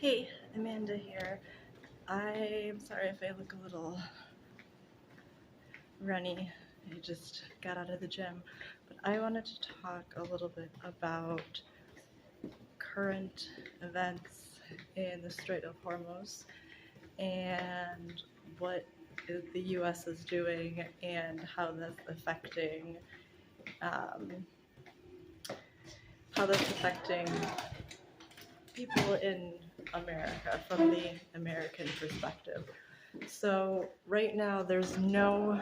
Hey, Amanda here. I'm sorry if I look a little runny. I just got out of the gym. But I wanted to talk a little bit about current events in the Strait of Hormuz and what the US is doing and how that's affecting people in America from the American perspective. So right now there's on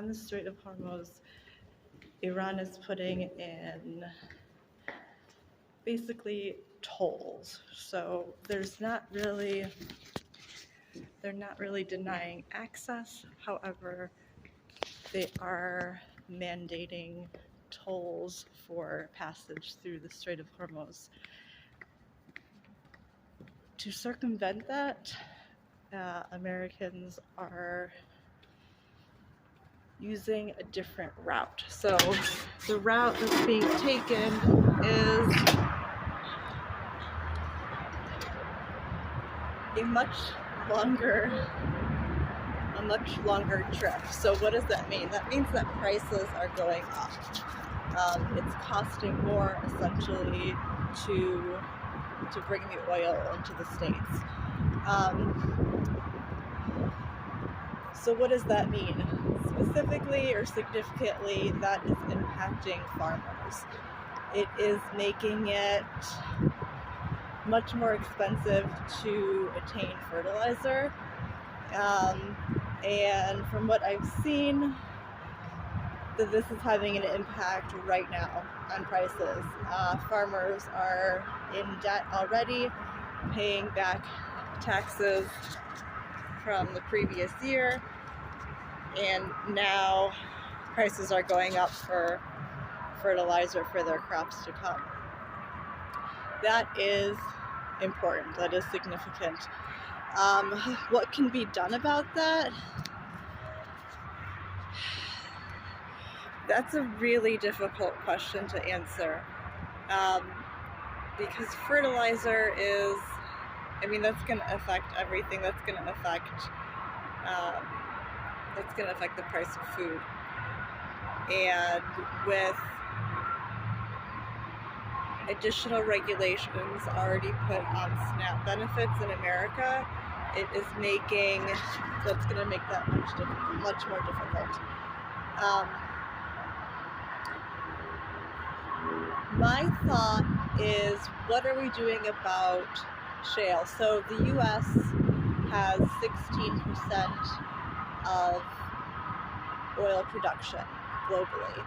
the Strait of Hormuz, Iran is putting in basically tolls. So they're not really denying access. However, they are mandating tolls for passage through the Strait of Hormuz. To circumvent that, Americans are using a different route. So the route that's being taken is a much longer trip. So what does that mean? That means that prices are going up. It's costing more essentially to bring the oil into the States. So what does that mean? Specifically or significantly, that is impacting farmers. It is making it much more expensive to attain fertilizer. And from what I've seen, that this is having an impact right now on prices. Farmers are in debt already, paying back taxes from the previous year, and now prices are going up for fertilizer for their crops to come. That is important. That is significant. What can be done about that? That's a really difficult question to answer, because fertilizer is, that's going to affect everything. That's going to affect the price of food. And with additional regulations already put on SNAP benefits in America, it is making, that's going to make that much more difficult. My thought is, what are we doing about shale? So the U.S. has 16% of oil production globally.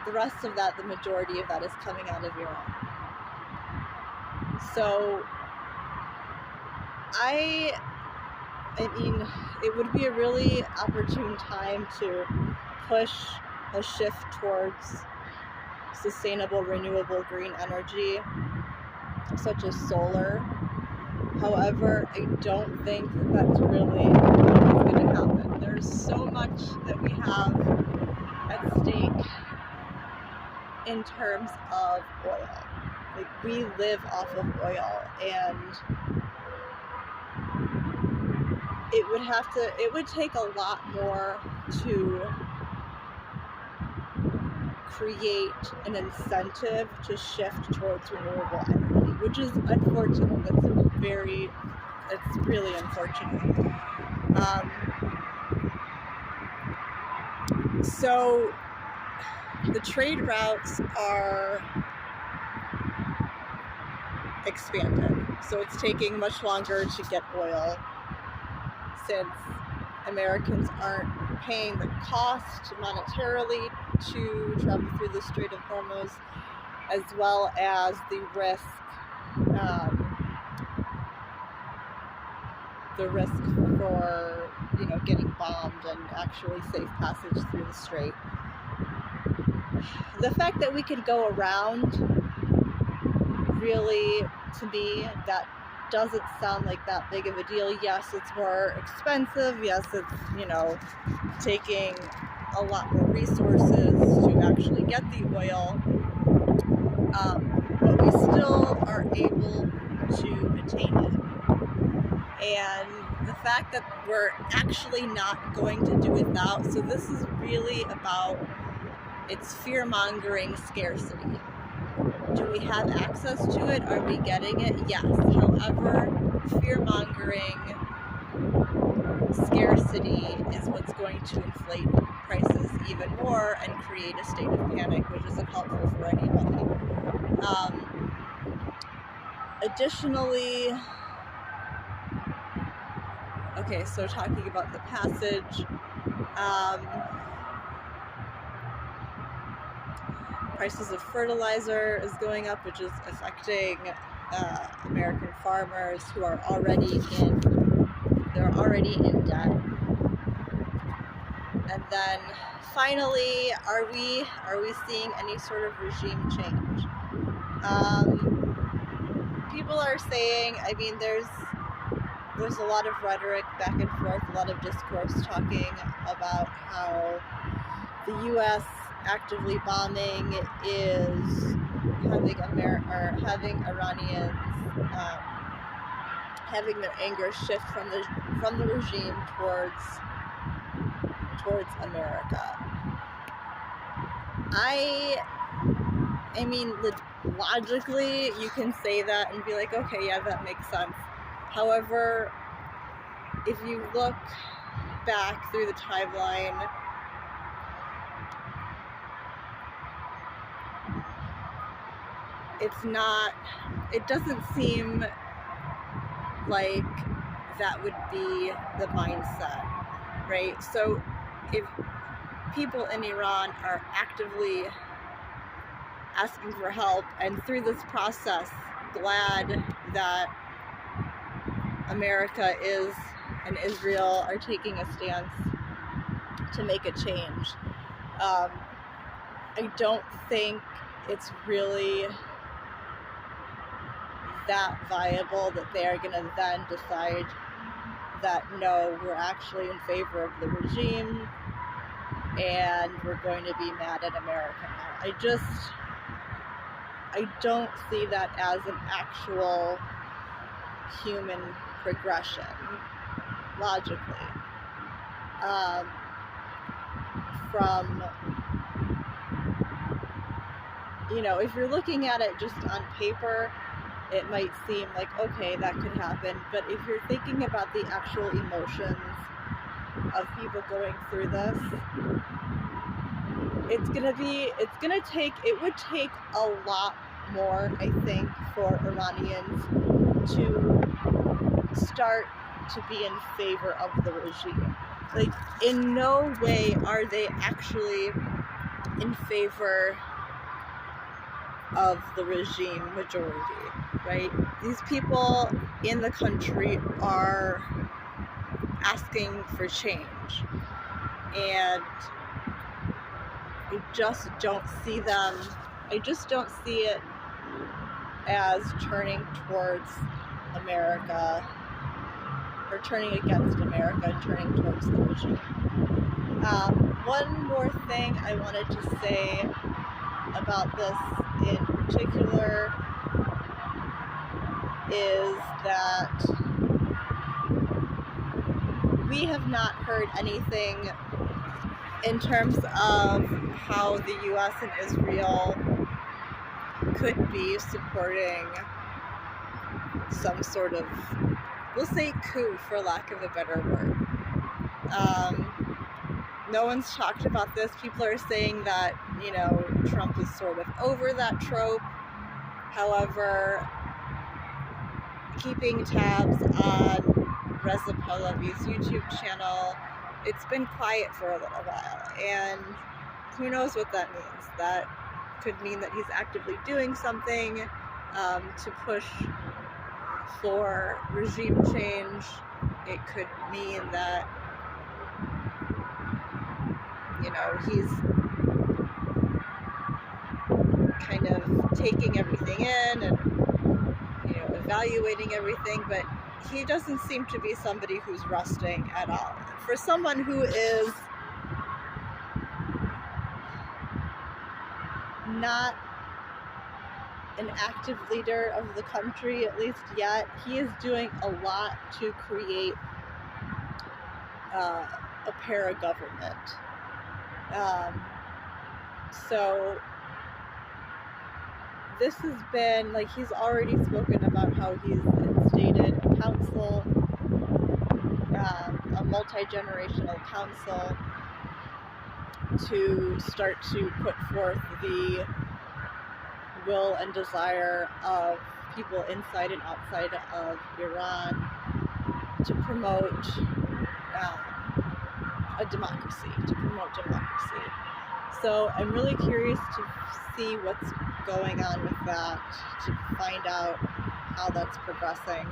The rest of that, the majority of that, is coming out of Iran. So it would be a really opportune time to push a shift towards sustainable, renewable, green energy, such as solar. However, I don't think that's really going to happen. There's so much that we have at stake in terms of oil. Like, we live off of oil, and it would take a lot more to create an incentive to shift towards renewable energy, which is unfortunate. It's really unfortunate. So the trade routes are expanded. So it's taking much longer to get oil, since Americans aren't paying the cost monetarily to travel through the Strait of Hormuz, as well as the risk for getting bombed and actually safe passage through the strait. The fact that we could go around, really, to me, that doesn't sound like that big of a deal. Yes, it's more expensive. Yes, it's taking a lot more resources to actually get the oil. but we still are able to attain it. And the fact that we're actually not going to do without, so this is really about, it's fear-mongering scarcity. Do we have access to it? Are we getting it? Yes. However, fear-mongering scarcity is what's going to inflate prices even more and create a state of panic, which isn't helpful for anybody. Additionally, okay, so talking about the passage, prices of fertilizer is going up, which is affecting American farmers who are already in debt. And then finally, are we seeing any sort of regime change? People are saying, I mean, there's a lot of rhetoric back and forth, a lot of discourse talking about how the U.S. actively bombing is having Iranians having their anger shift from the regime towards America. I mean, logically, you can say that and be like, okay, yeah, that makes sense. However, if you look back through the timeline, it doesn't seem like that would be the mindset, right? So if people in Iran are actively asking for help, and through this process glad that America and Israel are taking a stance to make a change, I don't think it's really that viable that they are going to then decide that no, we're actually in favor of the regime and we're going to be mad at America now. I don't see that as an actual human progression, logically. From, if you're looking at it just on paper, it might seem like, okay, that could happen. But if you're thinking about the actual emotions of people going through this, it would take a lot more, I think, for Iranians to start to be in favor of the regime. Like, in no way are they actually in favor of the regime majority, right? These people in the country are asking for change, and I just don't see it as turning towards America, or turning against America and turning towards the regime. One more thing I wanted to say about this in particular is that we have not heard anything in terms of how the U.S. and Israel could be supporting some sort of, we'll say, coup, for lack of a better word. No one's talked about this. People are saying that, Trump is sort of over that trope. However, keeping tabs on Reza Pahlavi's YouTube channel, it's been quiet for a little while, and who knows what that means. That could mean that he's actively doing something to push for regime change. It could mean that, he's kind of taking everything in and, evaluating everything, but he doesn't seem to be somebody who's resting at all. For someone who is not an active leader of the country, at least yet. He is doing a lot to create a para-government. So this has been, like, he's already spoken about how he's instated a council, a multi-generational council, to start to put forth the will and desire of people inside and outside of Iran to promote a democracy, to promote democracy. So I'm really curious to see what's going on with that, to find out how that's progressing.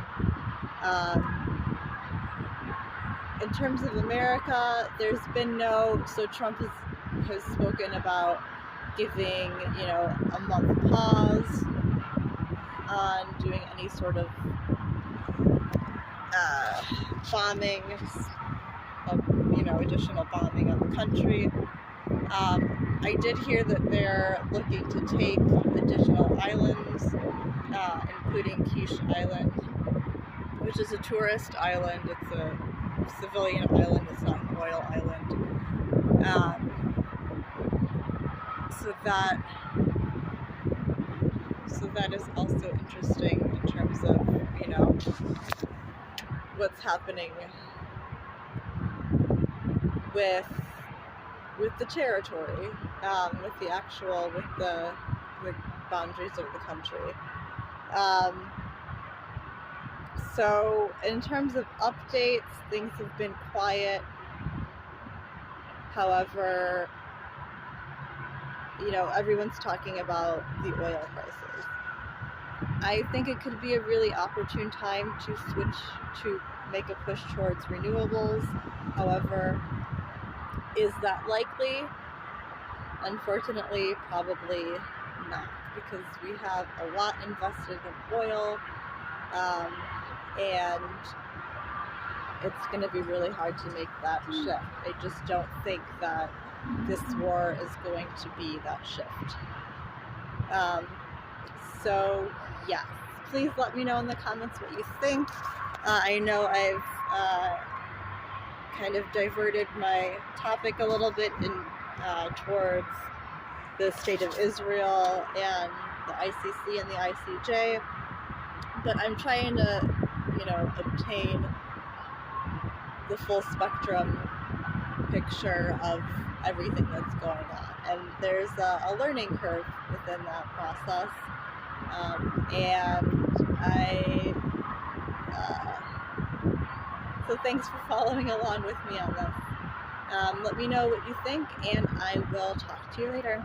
In terms of America, there's been so Trump has spoken about giving, a month pause on doing any sort of bombing, additional bombing on the country. I did hear that they're looking to take additional islands, including Quiche Island, which is a tourist island. It's a civilian island, it's not an oil island. So that is also interesting in terms of, what's happening with the territory, with the boundaries of the country. So in terms of updates, things have been quiet. However, everyone's talking about the oil prices. I think it could be a really opportune time to make a push towards renewables. However, is that likely? Unfortunately, probably not, because we have a lot invested in oil, and it's going to be really hard to make that shift. I just don't think that this war is going to be that shift. So yes, please let me know in the comments what you think. I know I've kind of diverted my topic a little bit towards the state of Israel and the ICC and the ICJ, but I'm trying to, obtain the full spectrum picture of everything that's going on, and there's a learning curve within that process, so thanks for following along with me on this. Let me know what you think, and I will talk to you later.